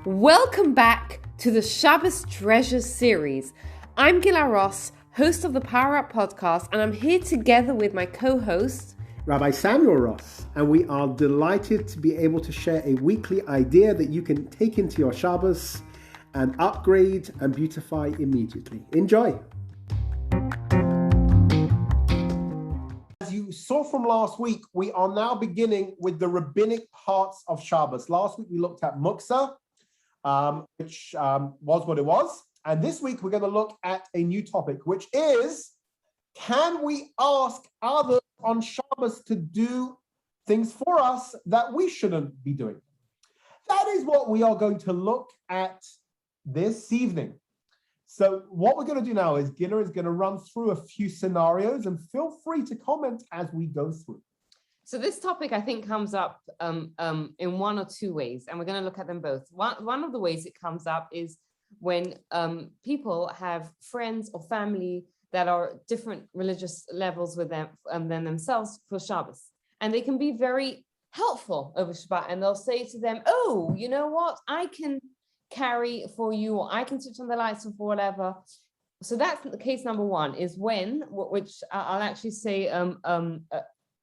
Welcome back to the Shabbos Treasures series. I'm Gila Ross, host of the Power Up podcast, and I'm here together with my co-host, Rabbi Samuel Ross, and we are delighted to be able to share a weekly idea that you can take into your Shabbos and upgrade and beautify immediately. Enjoy. As you saw from last week, we are now beginning with the rabbinic parts of Shabbos. Last week we looked at Muktzah, which was what it was. And this week we're going to look at a new topic, which is, can we ask others on Shabbos to do things for us that we shouldn't be doing? That is what we are going to look at this evening. So what we're going to do now is Gina is going to run through a few scenarios, and feel free to comment as we go through. So this topic, I think, comes up in one or two ways, and we're going to look at them both. One of the ways it comes up is when people have friends or family that are different religious levels with them than themselves for Shabbos. And they can be very helpful over Shabbat, and they'll say to them, oh, you know what, I can carry for you, or I can switch on the lights or for whatever. So that's the case number one, is when, which I'll actually say,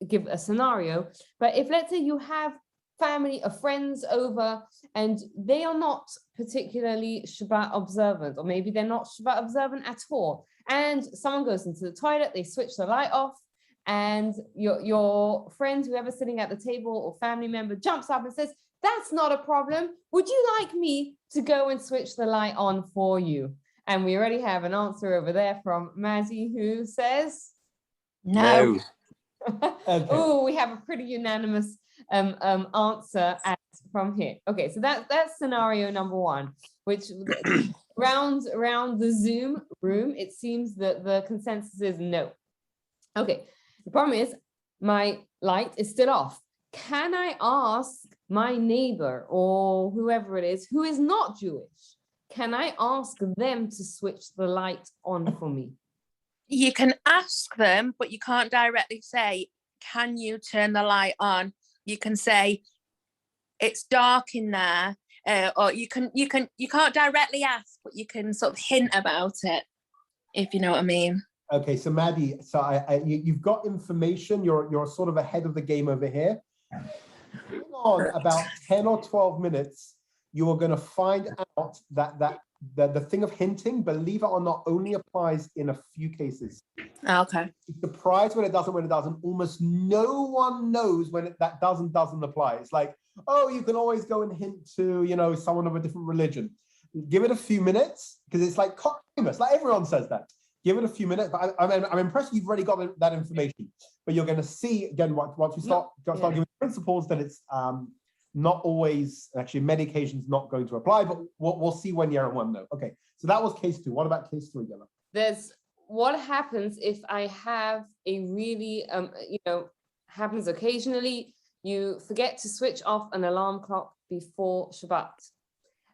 give a scenario. But if, let's say, you have family or friends over and they are not particularly Shabbat observant, or maybe they're not Shabbat observant at all, and someone goes into the toilet, they switch the light off, and your friend, whoever's sitting at the table or family member, jumps up and says, that's not a problem, would you like me to go and switch the light on for you? And we already have an answer over there from Maddie, who says no. Okay. Oh, we have a pretty unanimous answer from here. Okay, so that's scenario number one, which around the Zoom room, it seems that the consensus is no. Okay, the problem is my light is still off. Can I ask my neighbor or whoever it is who is not Jewish, can I ask them to switch the light on for me? You can ask them, but you can't directly say, can you turn the light on? You can say, it's dark in there, or you can't directly ask, but you can sort of hint about it, if you know what I mean. Okay, so Maddie, so you've got information, you're sort of ahead of the game over here. In on about 10 or 12 minutes, you are going to find out that the thing of hinting, believe it or not, only applies in a few cases. Okay. It's surprised when it doesn't. Almost no one knows when that doesn't apply. It's like, oh, you can always go and hint to, someone of a different religion. Give it a few minutes, because it's like famous. Like everyone says that. Give it a few minutes. But I'm impressed you've already got that information. But you're going to see, again, once we start giving principles, that it's not always, actually, many occasions not going to apply, but we'll see when you're in one no. Okay, so that was case two. What about case three, Gilla? There's what happens if I have a really, happens occasionally, you forget to switch off an alarm clock before Shabbat,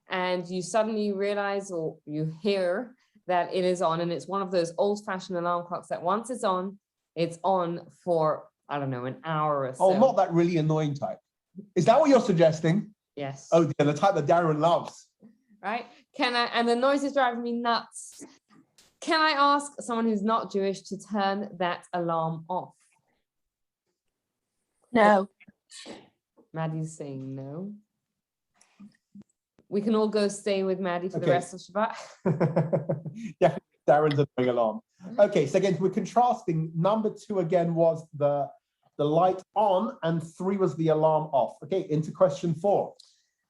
and you suddenly realize, or you hear that it is on, and it's one of those old-fashioned alarm clocks that once it's on for, I don't know, an hour or so. Oh, not that really annoying type. Is that what you're suggesting? Yes. Oh, the type that Darren loves. Right? And the noise is driving me nuts. Can I ask someone who's not Jewish to turn that alarm off? No. Maddie's saying no. We can all go stay with Maddie for the rest of Shabbat. Yeah, Darren's annoying alarm. Okay, so again, we're contrasting. Number two again was the light on, and three was the alarm off. Okay, into question four.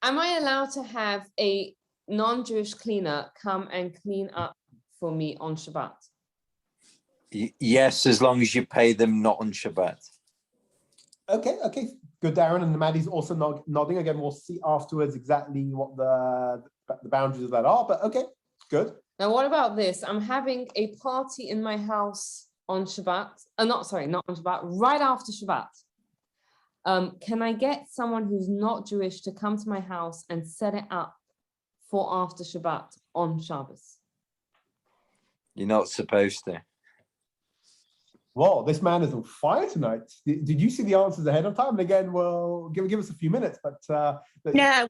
Am I allowed to have a non-Jewish cleaner come and clean up for me on Shabbat? Yes, as long as you pay them not on Shabbat. Okay, good, Darren, and Maddie's also nodding. Again, we'll see afterwards exactly what the boundaries of that are, but okay, good. Now, what about this? I'm having a party in my house on Shabbat. Not on Shabbat, right after Shabbat. Can I get someone who's not Jewish to come to my house and set it up for after Shabbat on Shabbos? You're not supposed to. Whoa, this man is on fire tonight. Did you see the answers ahead of time? And again, well, give us a few minutes, but no.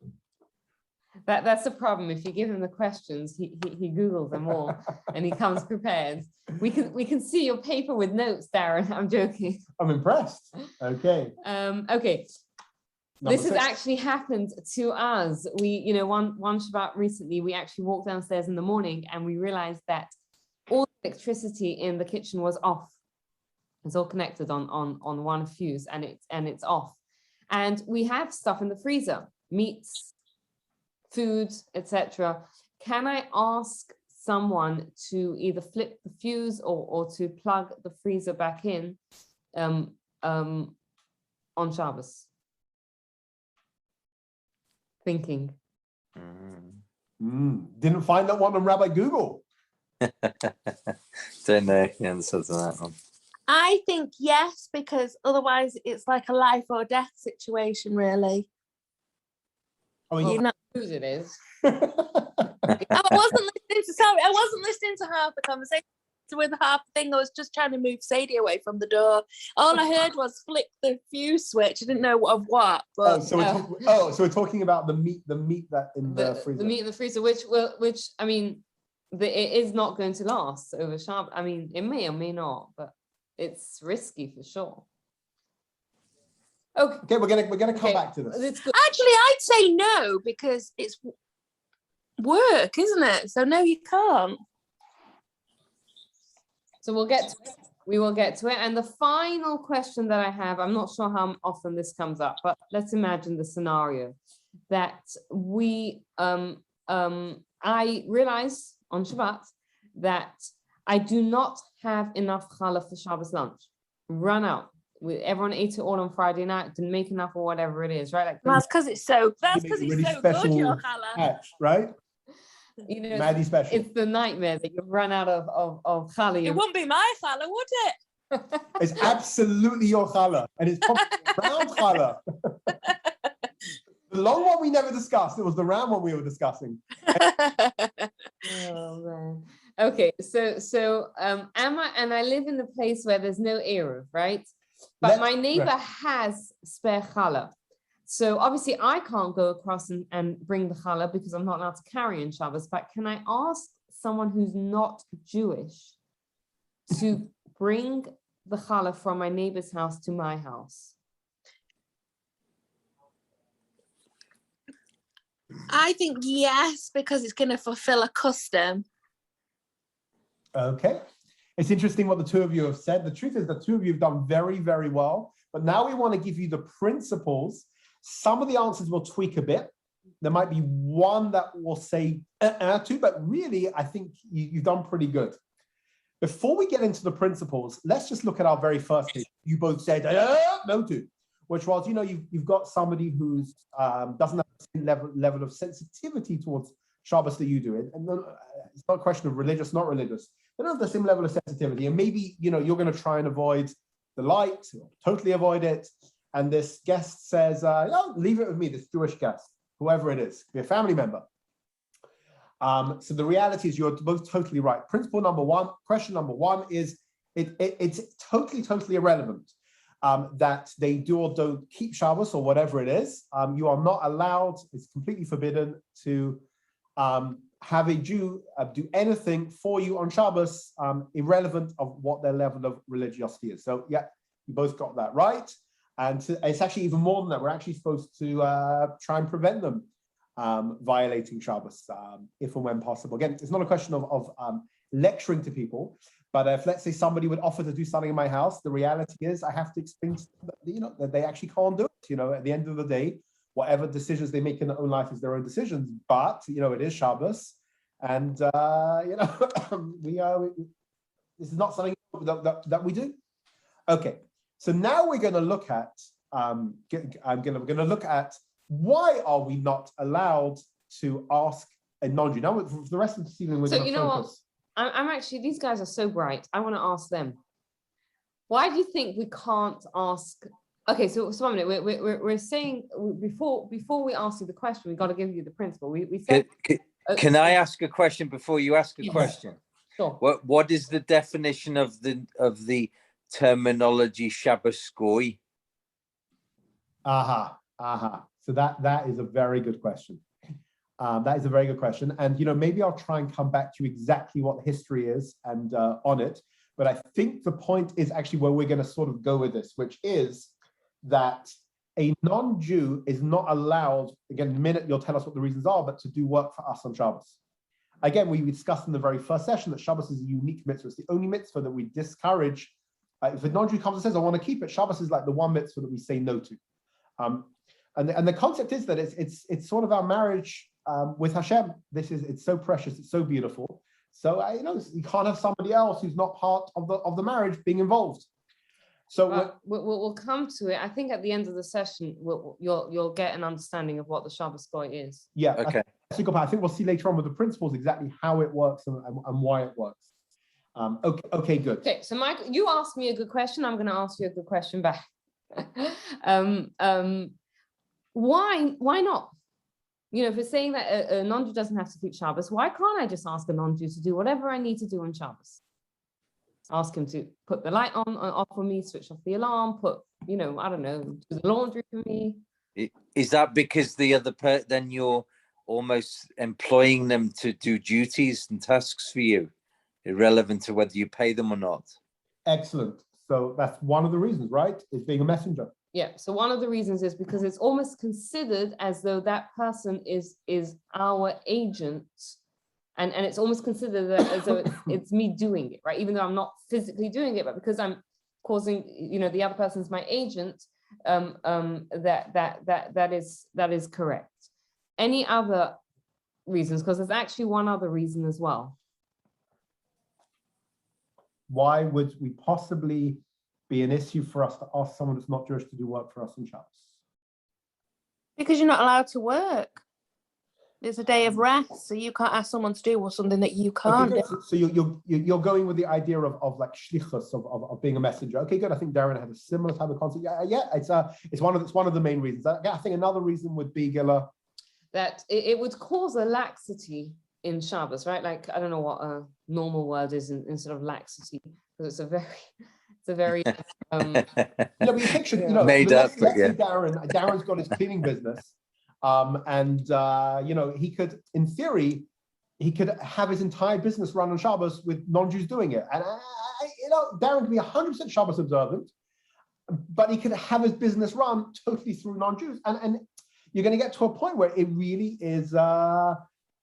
That's the problem. If you give him the questions, he Googles them all and he comes prepared. We can see your paper with notes, Darren. I'm joking. I'm impressed. Okay. Okay. This has actually happened to us. We, one Shabbat recently, we actually walked downstairs in the morning and we realized that all the electricity in the kitchen was off. It's all connected on one fuse and it's off. And we have stuff in the freezer, meats, food, etc. Can I ask someone to either flip the fuse or to plug the freezer back in on Shabbos? Thinking. Didn't find that one on Rabbi Google. Don't know the answer to that one. I think yes, because otherwise it's like a life or death situation, really. I mean, You're not. Whose it is. I wasn't listening to half the conversation. With half the thing, I was just trying to move Sadie away from the door. All I heard was flick the fuse switch. I didn't know of what. But so we're talking about the meat that in the freezer. The meat in the freezer, which I mean, it is not going to last over Shabbos. I mean, it may or may not, but it's risky for sure. Okay, we're gonna come back to this. Actually, I'd say no because it's work, isn't it? So no, you can't. So we will get to it. And the final question that I have, I'm not sure how often this comes up, but let's imagine the scenario that I realize on Shabbat that I do not have enough challah for Shabbos lunch. Run out. Everyone ate it all on Friday night, didn't make enough or whatever it is, right? Like that's because it's so really good, your challah. Right? Maddie special. It's the nightmare that you run out of challah. It wouldn't be my challah, would it? It's absolutely your challah, and it's probably round challah. The long one we never discussed. It was the round one we were discussing. Oh man. Okay, so I live in a place where there's no eruv, right? But my neighbor has spare challah. So obviously I can't go across and bring the challah because I'm not allowed to carry in Shabbos, but can I ask someone who's not Jewish to bring the challah from my neighbor's house to my house? I think yes, because it's going to fulfill a custom. Okay. It's interesting what the two of you have said. The truth is the two of you have done very, very well, but now we want to give you the principles. Some of the answers will tweak a bit. There might be one that will say two, but really, I think you've done pretty good. Before we get into the principles, let's just look at our very first case. You both said no to, which was, you've got somebody who's doesn't have the same level of sensitivity towards Shabbos that you do. And it's not a question of religious, not religious. They don't have the same level of sensitivity. And maybe, you're going to try and avoid the light, or totally avoid it. And this guest says, leave it with me, this Jewish guest, whoever it is, be a family member. So the reality is you're both totally right. Principle number one, question number one is it's totally irrelevant that they do or don't keep Shabbos or whatever it is. You are not allowed, it's completely forbidden to have a Jew do anything for you on Shabbos, irrelevant of what their level of religiosity is. So yeah, you both got that right. And it's actually even more than that. We're actually supposed to try and prevent them violating Shabbos if and when possible. Again, it's not a question of lecturing to people, but if let's say somebody would offer to do something in my house, the reality is I have to explain to them that they actually can't do it. At the end of the day, whatever decisions they make in their own life is their own decisions. But it is Shabbos, and this is not something that we do. Okay. So now we're going to look at, we're going to look at why are we not allowed to ask a non-Jew. Now, for the rest of the evening, we're going to focus. What? I'm actually, these guys are so bright. I want to ask them. Why do you think we can't ask? Okay, so 1 minute. We're saying before we ask you the question, we've got to give you the principle. We said. Can I ask a question before you ask a question? Sure. What is the definition of the terminology Shabbos goy? So that is a very good question. That is a very good question. And, maybe I'll try and come back to exactly what the history is and on it. But I think the point is actually where we're going to sort of go with this, which is that a non-Jew is not allowed, again, in a minute you'll tell us what the reasons are, but to do work for us on Shabbos. Again, we discussed in the very first session that Shabbos is a unique mitzvah. It's the only mitzvah that we discourage. If a non-Jew comes and says, I want to keep it, Shabbos is like the one mitzvah that we say no to. And the concept is that it's sort of our marriage with Hashem. It's so precious, it's so beautiful. So you can't have somebody else who's not part of the marriage being involved. So we'll come to it. I think at the end of the session, you'll get an understanding of what the Shabbos goy is. Yeah. Okay. I think we'll see later on with the principles exactly how it works and why it works. Okay, good. Okay, so Michael, you asked me a good question. I'm going to ask you a good question back. Why not? If you're saying that a non-Jew doesn't have to keep Shabbos, why can't I just ask a non-Jew to do whatever I need to do on Shabbos? Ask him to put the light on off for me, switch off the alarm, I don't know, do the laundry for me. Is that because the other then you're almost employing them to do duties and tasks for you, irrelevant to whether you pay them or not? Excellent. So that's one of the reasons, right? Is being a messenger. Yeah. So one of the reasons is because it's almost considered as though that person is our agent, and it's almost considered as though it's me doing it, right? Even though I'm not physically doing it, but because I'm causing, the other person's my agent, that is correct. Any other reasons? Because there's actually one other reason as well. Why would we possibly be an issue for us to ask someone that's not Jewish to do work for us in Shabbos? Because you're not allowed to work. It's a day of rest, so you can't ask someone to do something that you can't do. So you're going with the idea of like shlichus, of being a messenger. Okay, good. I think Darren had a similar type of concept. Yeah. It's one of the main reasons. I think another reason would be, Gila, that it would cause a laxity in Shabbos, right? Like, I don't know what a normal word is instead of laxity, because it's a very but you picture, made up. Let's say Darren's got his cleaning business, and he could, in theory, have his entire business run on Shabbos with non-Jews doing it, and Darren could be 100% Shabbos observant, but he could have his business run totally through non-Jews, and you're going to get to a point where it really is.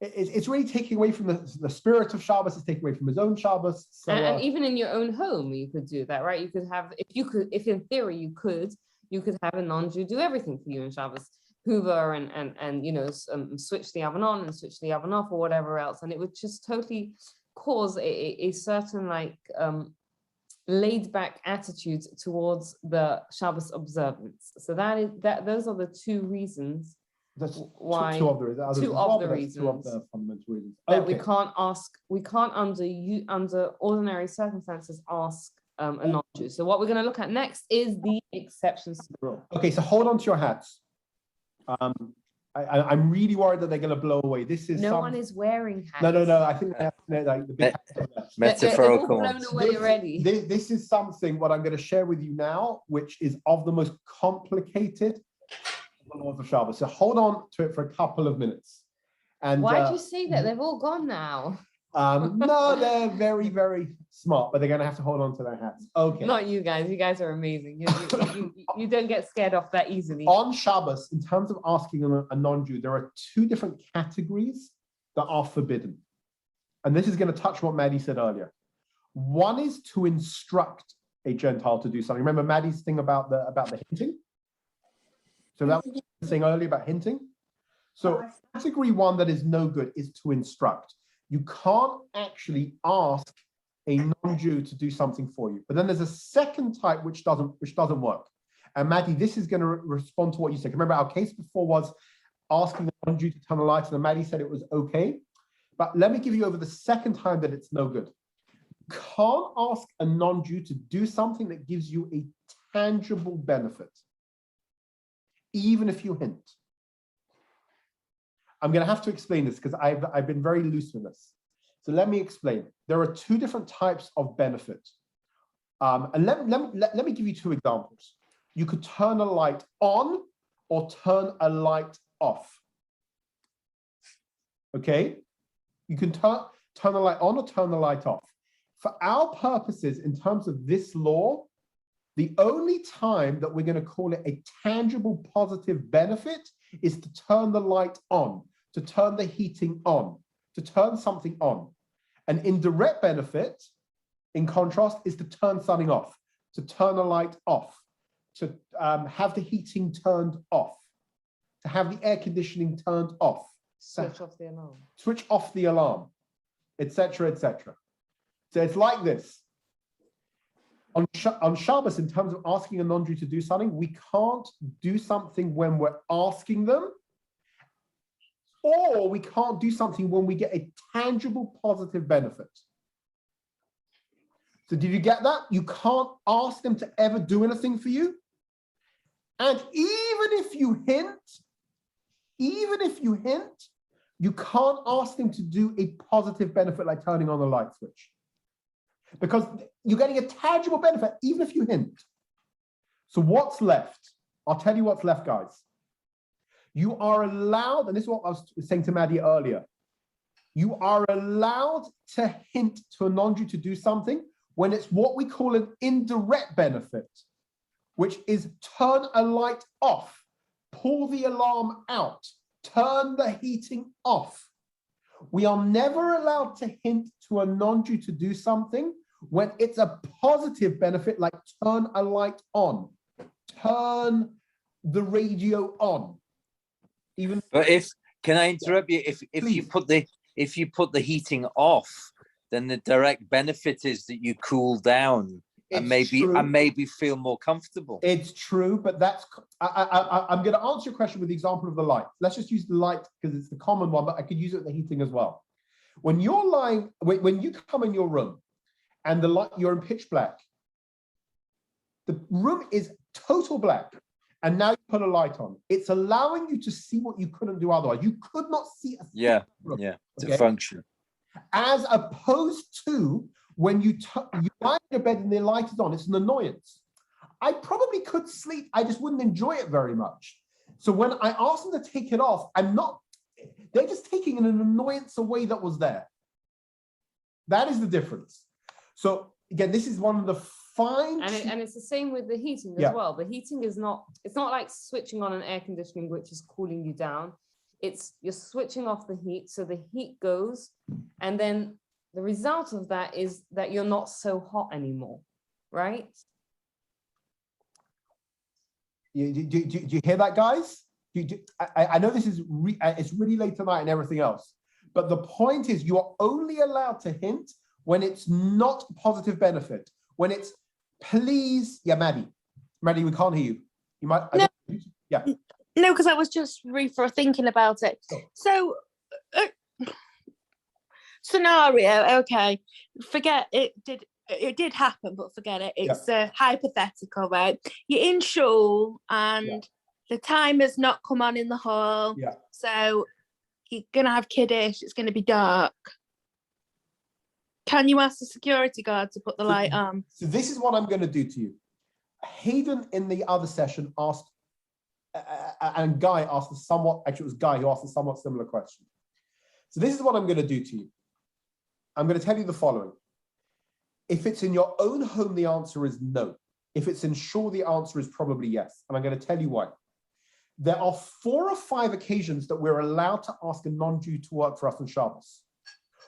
It's really taking away from the spirit of Shabbos. It's taking away from his own Shabbos. So, and even in your own home, you could do that, right? You could have, if in theory you could have a non-Jew do everything for you in Shabbos, hoover and switch the oven on and switch the oven off or whatever else, and it would just totally cause a certain laid back attitude towards the Shabbos observance. So those are the two reasons. That's why two of the reasons. Two of the fundamental reasons. That we can't under ordinary circumstances ask a non-Jew. So what we're going to look at next is the exceptions to the rule. Okay, so hold on to your hats. I'm really worried that they're going to blow away. This is one is wearing hats. No. I think they have the big hats. Metaphorical. They're all blown away already. This is something what I'm going to share with you now, which is of the most complicated the laws of Shabbos. So hold on to it for a couple of minutes. And why'd you say that? They've all gone now. No, they're very, very smart, but they're going to have to hold on to their hats. Okay. Not you guys. You guys are amazing. You don't get scared off that easily. On Shabbos, in terms of asking a non-Jew, there are two different categories that are forbidden. And this is going to touch what Maddie said earlier. One is to instruct a Gentile to do something. Remember Maddie's thing about the hinting? So that was the thing earlier about hinting. So category one that is no good is to instruct. You can't actually ask a non-Jew to do something for you. But then there's a second type which doesn't work. And Maddie, this is going to respond to what you said. Remember our case before was asking a non-Jew to turn the lights, and Maddie said it was okay. But let me give you over the second time that it's no good. You can't ask a non-Jew to do something that gives you a tangible benefit, even if you hint. I'm going to have to explain this because I've been very loose with this. So let me explain. There are two different types of benefit. And let me give you two examples. You could turn a light on or turn a light off. okay? You can turn the light on or turn the light off. For our purposes, in terms of this law, the only time that we're going to call it a tangible positive benefit is to turn the light on, to turn the heating on, to turn something on. An indirect benefit, in contrast, is to turn something off, to turn a light off, to have the heating turned off, to have the air conditioning turned off, Switch off the alarm. Switch off the alarm, etc., etc. So it's like this. On Shabbos, in terms of asking a non-Jew to do something, we can't do something when we're asking them, or we can't do something when we get a tangible positive benefit. So did you get that? You can't ask them to ever do anything for you. And even if you hint, you can't ask them to do a positive benefit like turning on the light switch. Because you're getting a tangible benefit, even if you hint. So what's left? I'll tell you what's left, guys. You are allowed, and this is what I was saying to Maddie earlier, you are allowed to hint to a non-Jew to do something when it's what we call an indirect benefit, which is turn a light off, pull the alarm out, turn the heating off. We are never allowed to hint to a non-Jew to do something when it's a positive benefit, like turn a light on, turn the radio on. Even but can I interrupt you? If you put the heating off, then the direct benefit is that you cool down and maybe feel more comfortable. It's true, but I'm going to answer your question with the example of the light. Let's just use the light because it's the common one, but I could use it with the heating as well. When you're lying, when you come in your room and the light, you're in pitch black, the room is total black, and now you put a light on. It's allowing you to see what you couldn't do otherwise. You could not see a room, to function. As opposed to when you lie in your bed and the light is on, it's an annoyance. I probably could sleep, I just wouldn't enjoy it very much. So when I ask them to take it off, they're just taking an annoyance away that was there. That is the difference. So again, this is one of the fine... And it's the same with the heating as well. The heating is not, it's not like switching on an air conditioning, which is cooling you down. You're switching off the heat, so the heat goes, and then the result of that is that you're not so hot anymore, right? Do you hear that, guys? I know this is it's really late tonight and everything else, but the point is you are only allowed to hint when it's not positive benefit. When it's please, Maddie, we can't hear you. You might. No. No, because I was just thinking about it. So, scenario, okay, forget it. It did happen, but forget it. It's hypothetical, right? You're in shul and the timer's not come on in the hall. Yeah. So you're gonna have kiddush. It's gonna be dark. Can you ask the security guard to put the light on? So this is what I'm going to do to you. Hayden in the other session asked. And Guy asked it was Guy who asked a somewhat similar question. So this is what I'm going to do to you. I'm going to tell you the following. If it's in your own home, the answer is no. If it's in shul, the answer is probably yes. And I'm going to tell you why. There are 4 or 5 occasions that we're allowed to ask a non-Jew to work for us on Shabbos.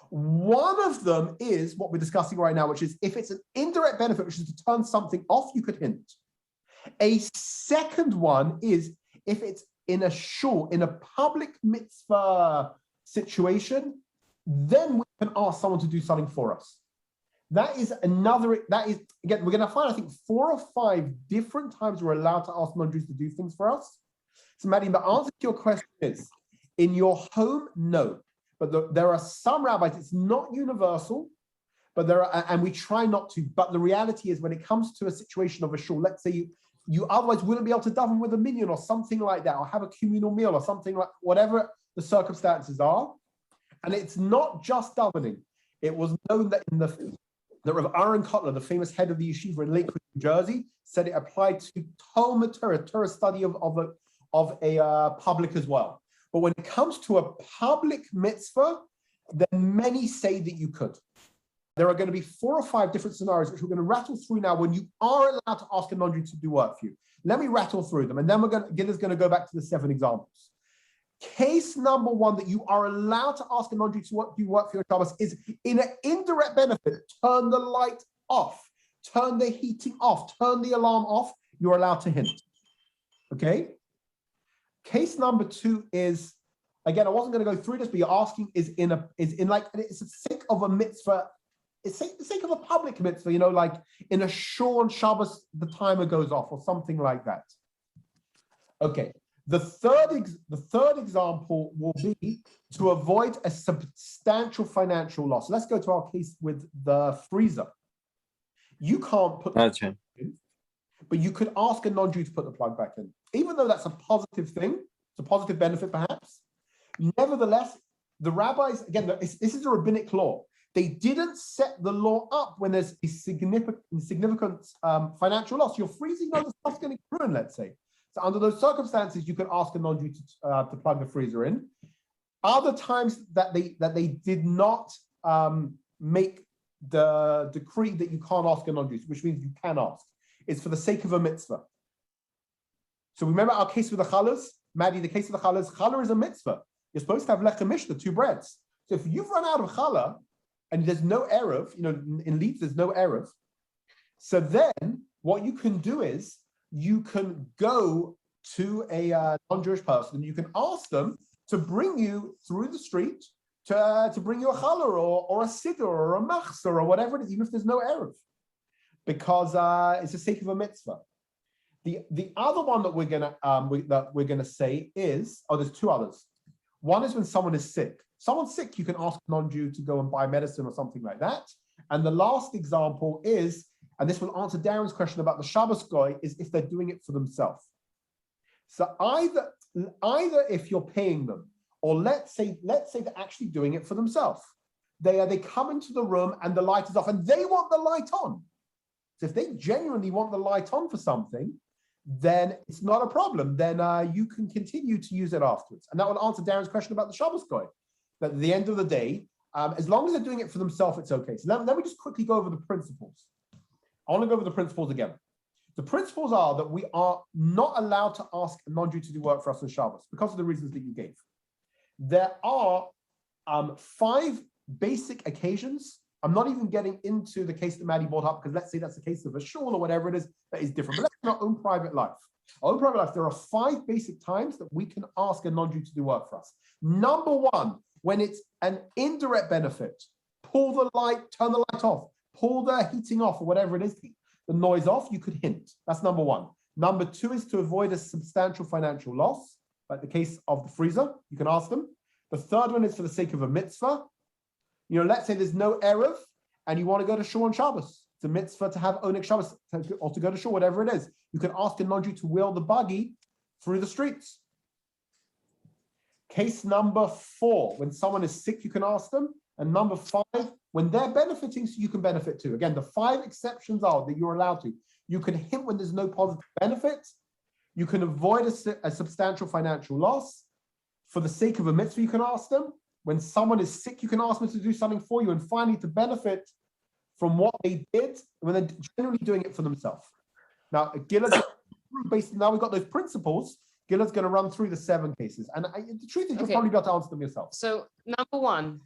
One of them is what we're discussing right now, which is if it's an indirect benefit, which is to turn something off, you could hint. A second one is if it's in a shul, in a public mitzvah situation, then we can ask someone to do something for us. Again, we're going to find, I think, 4 or 5 different times we're allowed to ask non-Jews to do things for us. So, Maddie, the answer to your question is, in your home, no. But there are some rabbis, it's not universal, but there are, and we try not to, but the reality is when it comes to a situation of a shul, let's say you otherwise wouldn't be able to daven with a minyan or something like that, or have a communal meal or something like whatever the circumstances are. And it's not just davening. It was known that that Rav Aaron Kotler, the famous head of the yeshiva in Lakewood, New Jersey, said it applied to Talmud Torah study of a public as well. But when it comes to a public mitzvah, then many say that you could. There are going to be 4 or 5 different scenarios which we're going to rattle through now when you are allowed to ask a non-Jew to do work for you. Let me rattle through them, and then Gilda's going to go back to the 7 examples. Case number 1 that you are allowed to ask a non-Jew to do work for your Shabbos is in an indirect benefit. Turn the light off, turn the heating off, turn the alarm off. You're allowed to hint. Okay? Case number 2 is, again, I wasn't going to go through this, but you're asking it's the sake of a mitzvah. It's the sake of a public mitzvah, like in a shul on Shabbos, the timer goes off or something like that. Okay. The third example will be to avoid a substantial financial loss. Let's go to our case with the freezer. You can't put the plug in, but you could ask a non-Jew to put the plug back in. Even though that's a positive thing, it's a positive benefit perhaps. Nevertheless, the rabbis, again, this is a rabbinic law. They didn't set the law up when there's a significant financial loss. You're freezing, the stuff's going to ruin, let's say. So under those circumstances, you could ask a non-Jew to plug the freezer in. Other times that they did not make the decree that you can't ask a non-Jew, which means you can ask, is for the sake of a mitzvah. So remember our case with the challahs? Maddie, the case of the challahs, challah is a mitzvah. You're supposed to have lechem mishnah, 2 breads. So if you've run out of challah, and there's no eruv, in Leeds there's no eruv. So then what you can do is you can go to a non-Jewish person and you can ask them to bring you through the street to bring you a challah or a siddur or a machzor or whatever it is, even if there's no eruv, because it's the sake of a mitzvah. The other one that we're gonna say is, there's 2 others. One is when someone is sick. Someone's sick, you can ask a non-Jew to go and buy medicine or something like that. And the last example is, and this will answer Darren's question about the Shabbos goy, is if they're doing it for themselves. So either if you're paying them, or let's say they're actually doing it for themselves. They come into the room and the light is off and they want the light on. So if they genuinely want the light on for something, then it's not a problem. Then you can continue to use it afterwards. And that will answer Darren's question about the Shabbos goy. That at the end of the day, as long as they're doing it for themselves, it's okay. So let me just quickly go over the principles. I want to go over the principles again. The principles are that we are not allowed to ask a non-Jew to do work for us on Shabbos because of the reasons that you gave. There are 5 basic occasions. I'm not even getting into the case that Maddie brought up because let's say that's the case of a shul or whatever it is that is different. But let's not own private life. Our own private life, there are 5 basic times that we can ask a non-Jew to do work for us. Number 1, when it's an indirect benefit, pull the light, turn the light off, pull the heating off or whatever it is, the noise off, you could hint. That's number 1. Number 2 is to avoid a substantial financial loss, like the case of the freezer, you can ask them. The third one is for the sake of a mitzvah. Let's say there's no eruv and you want to go to shul on Shabbos. It's a mitzvah to have onik Shabbos or to go to shul, whatever it is. You can ask a non-Jew to wheel the buggy through the streets. Case number 4, when someone is sick, you can ask them. And number 5, when they're benefiting, so you can benefit too. Again, the 5 exceptions are that you're allowed to. You can hint when there's no positive benefit. You can avoid a substantial financial loss. For the sake of a mitzvah, you can ask them. When someone is sick, you can ask them to do something for you. And finally, to benefit from what they did when they're generally doing it for themselves. Now, now we've got those principles. Gilad's going to run through the 7 cases. And the truth is, you'll probably be able to answer them yourself. So number 1,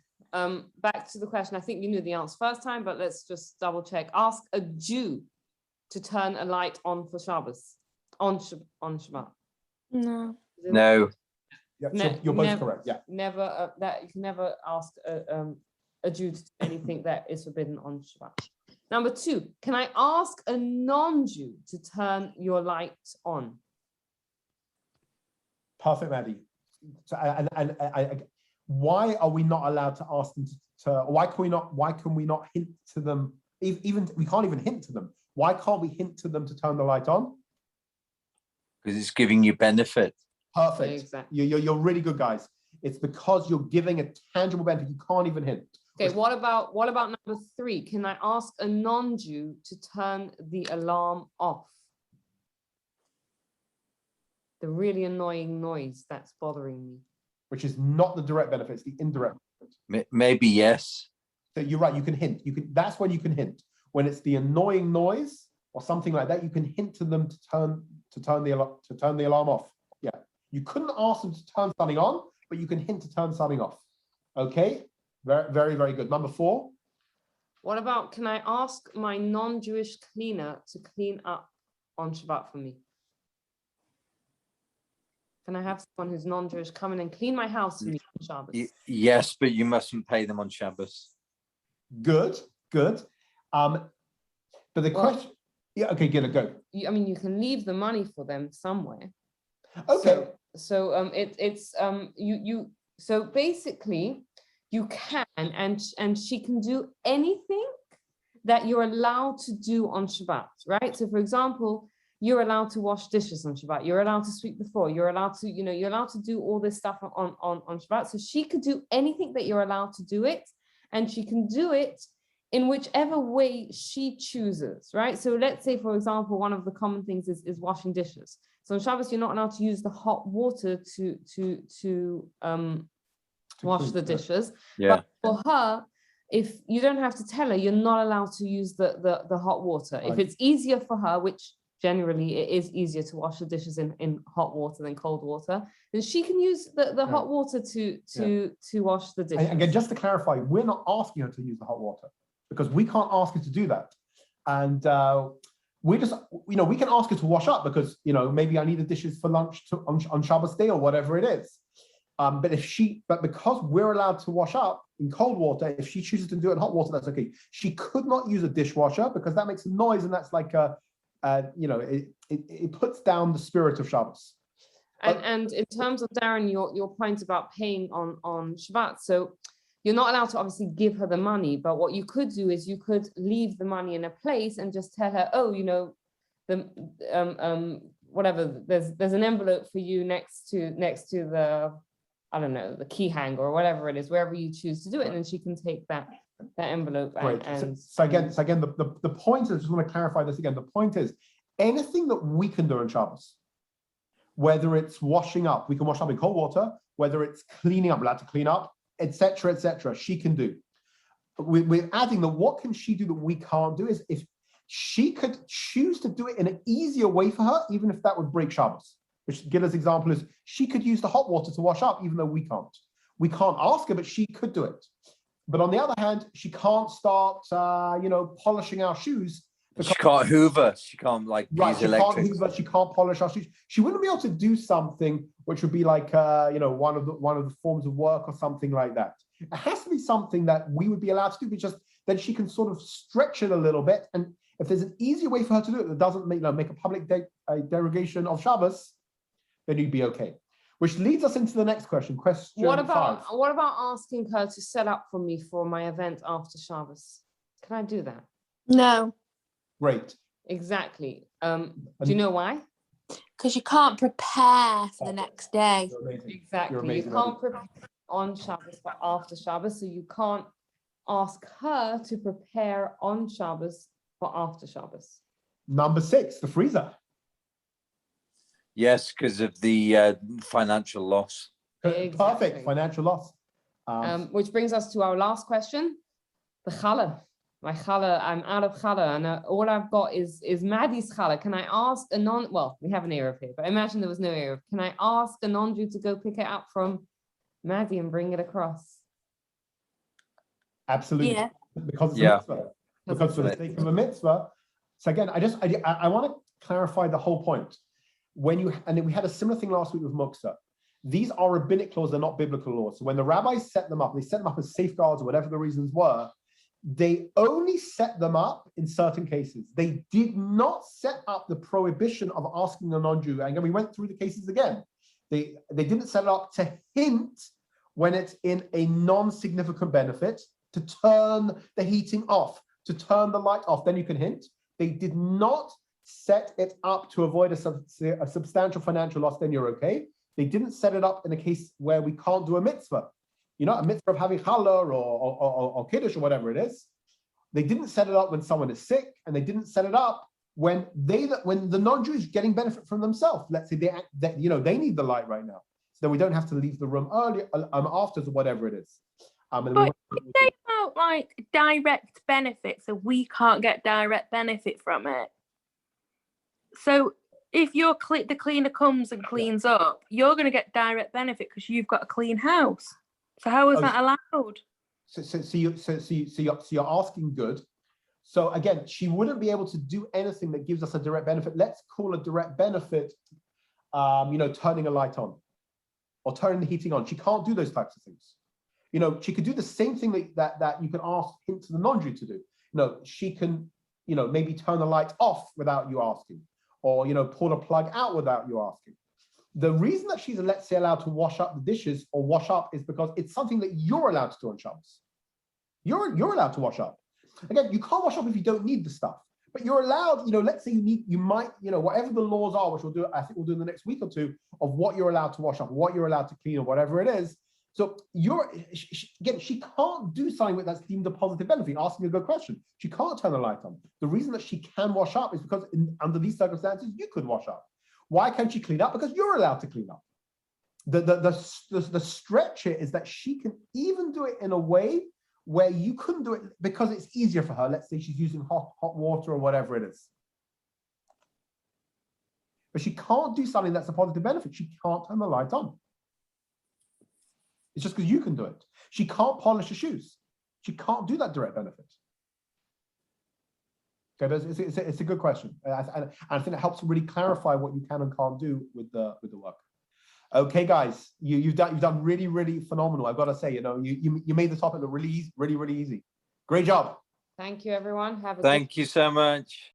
back to the question. I think you knew the answer first time, but let's just double check. Ask a Jew to turn a light on for Shabbos, on Shabbat. No. No. Yeah, you're both correct. Yeah. Never that you can never ask a Jew to do anything that is forbidden on Shabbat. Number 2, can I ask a non-Jew to turn your light on? Perfect, Maddie. So, why are we not allowed to ask them to? Why can we not hint to them? Even we can't even hint to them. Why can't we hint to them to turn the light on? Because it's giving you benefit. Perfect. Exactly. You're really good, guys. It's because you're giving a tangible benefit. You can't even hint. Okay. What about number 3? Can I ask a non-Jew to turn the alarm off? The really annoying noise that's bothering me. which is not the direct benefit, it's the indirect benefit. Maybe yes. So you're right, you can hint. That's when you can hint. When it's the annoying noise or something like that, you can hint to them to turn the alarm off. Yeah. You couldn't ask them to turn something on, but you can hint to turn something off. Okay? Very, very, very good. Number 4. What about, can I ask my non-Jewish cleaner to clean up on Shabbat for me? Can I have someone who's non-Jewish come in and clean my house for me on Shabbos? Yes, but you mustn't pay them on Shabbos. Good. But the question, yeah, okay, go. I mean, you can leave the money for them somewhere. Okay. So basically you can, and she can do anything that you're allowed to do on Shabbat, right? So for example, you're allowed to wash dishes on Shabbat. You're allowed to sweep the floor. You're allowed to, you're allowed to do all this stuff on Shabbat. So she could do anything that you're allowed to do it, and she can do it in whichever way she chooses, right? So let's say, for example, one of the common things is washing dishes. So on Shabbos, you're not allowed to use the hot water to wash the dishes. Yeah. But for her, if you don't have to tell her, you're not allowed to use the hot water. Right. If it's easier for her, which generally it is easier to wash the dishes in hot water than cold water, then she can use the hot water to wash the dishes. And again, just to clarify, we're not asking her to use the hot water because we can't ask her to do that. And we just, we can ask her to wash up because, maybe I need the dishes for lunch on Shabbos day or whatever it is. But because we're allowed to wash up in cold water, if she chooses to do it in hot water, that's okay. She could not use a dishwasher because that makes a noise, and that's like it puts down the spirit of Shabbos. And in terms of Darren, your point about paying on Shabbat, so you're not allowed to obviously give her the money, but what you could do is you could leave the money in a place and just tell her, whatever, there's an envelope for you next to the, I don't know, the key hanger or whatever it is, wherever you choose to do it, and then she can take that envelope. So again, the point is, I just want to clarify this again. The point is, anything that we can do on Shabbos, whether it's washing up, we can wash up in cold water, whether it's cleaning up, allowed to clean up, etc., she can do. We're adding that what can she do that we can't do is if she could choose to do it in an easier way for her, even if that would break Shabbos. Which Gilda's example is she could use the hot water to wash up, even though we can't. We can't ask her, but she could do it. But on the other hand, she can't start, polishing our shoes. She can't hoover. She can't use electric. Can't hoover. She can't polish our shoes. She wouldn't be able to do something which would be like, one of the forms of work or something like that. It has to be something that we would be allowed to do, but just then she can sort of stretch it a little bit. And if there's an easier way for her to do it that doesn't make a public derogation of Shabbos, then you'd be okay. Which leads us into the next question. What about asking her to set up for me for my event after Shabbos? Can I do that? No. Great. Exactly. Do you know why? Because you can't prepare for the next day. Exactly. You can't prepare on Shabbos for after Shabbos, so you can't ask her to prepare on Shabbos for after Shabbos. Number 6, the freezer. Yes, because of the financial loss. Exactly. Perfect, financial loss. Which brings us to our last question, the challah. My challah, I'm out of challah, and all I've got is Maddie's challah. Can I ask we have an eruv here, but imagine there was no eruv. Can I ask a non-Jew to go pick it up from Maddie and bring it across? Absolutely. Yeah. Because it's a mitzvah. Because for the sake of a mitzvah. So again, I want to clarify the whole point. We had a similar thing last week with muksa. These are rabbinic laws, they're not biblical laws. So when the rabbis set them up, they set them up as safeguards or whatever the reasons were. They only set them up in certain cases. They did not set up the prohibition of asking a non-Jew. And again, we went through the cases again. They didn't set it up to hint when it's in a non-significant benefit, to turn the heating off, to turn the light off, then you can hint. They did not set it up to avoid a substantial financial loss, then you're okay. They didn't set it up in a case where we can't do a mitzvah. A mitzvah of having challah or kiddush or whatever it is. They didn't set it up when someone is sick, and they didn't set it up when the non-Jew is getting benefit from themselves. Let's say they need the light right now. then we don't have to leave the room early after, or whatever it is. But say about like direct benefit, so we can't get direct benefit from it. So if the cleaner comes and cleans up, you're going to get direct benefit because you've got a clean house. So how is that allowed? So you're asking good. So again, she wouldn't be able to do anything that gives us a direct benefit. Let's call a direct benefit, turning a light on or turning the heating on. She can't do those types of things. She could do the same thing that you can ask into the laundry to do. She can, maybe turn the light off without you asking, or, pull the plug out without you asking. The reason that she's, let's say, allowed to wash up the dishes or wash up is because it's something that you're allowed to do on Shabbos. You're allowed to wash up. Again, you can't wash up if you don't need the stuff, but you're allowed, let's say you might, whatever the laws are, which I think we'll do in the next week or two, of what you're allowed to wash up, what you're allowed to clean, or whatever it is. So she can't do something that's deemed a positive benefit. Asking a good question. She can't turn the light on. The reason that she can wash up is because under these circumstances, you could wash up. Why can't she clean up? Because you're allowed to clean up. The stretch here is that she can even do it in a way where you couldn't do it because it's easier for her. Let's say she's using hot water or whatever it is. But she can't do something that's a positive benefit. She can't turn the light on. It's just because you can do it. She can't polish her shoes. She can't do that direct benefit. Okay, but it's a good question. And I think it helps to really clarify what you can and can't do with the work. Okay, guys, you've done really, really phenomenal. I've got to say, you made the topic look really, really, really easy. Great job. Thank you, everyone. Thank you so much.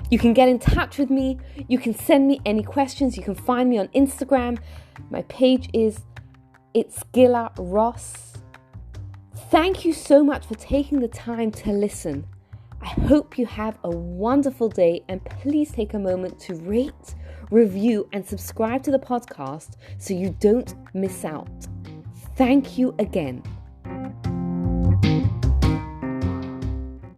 You can get in touch with me. You can send me any questions. You can find me on Instagram. My page is It's Gila Ross. Thank you so much for taking the time to listen. I hope you have a wonderful day, and please take a moment to rate, review, and subscribe to the podcast so you don't miss out. Thank you again.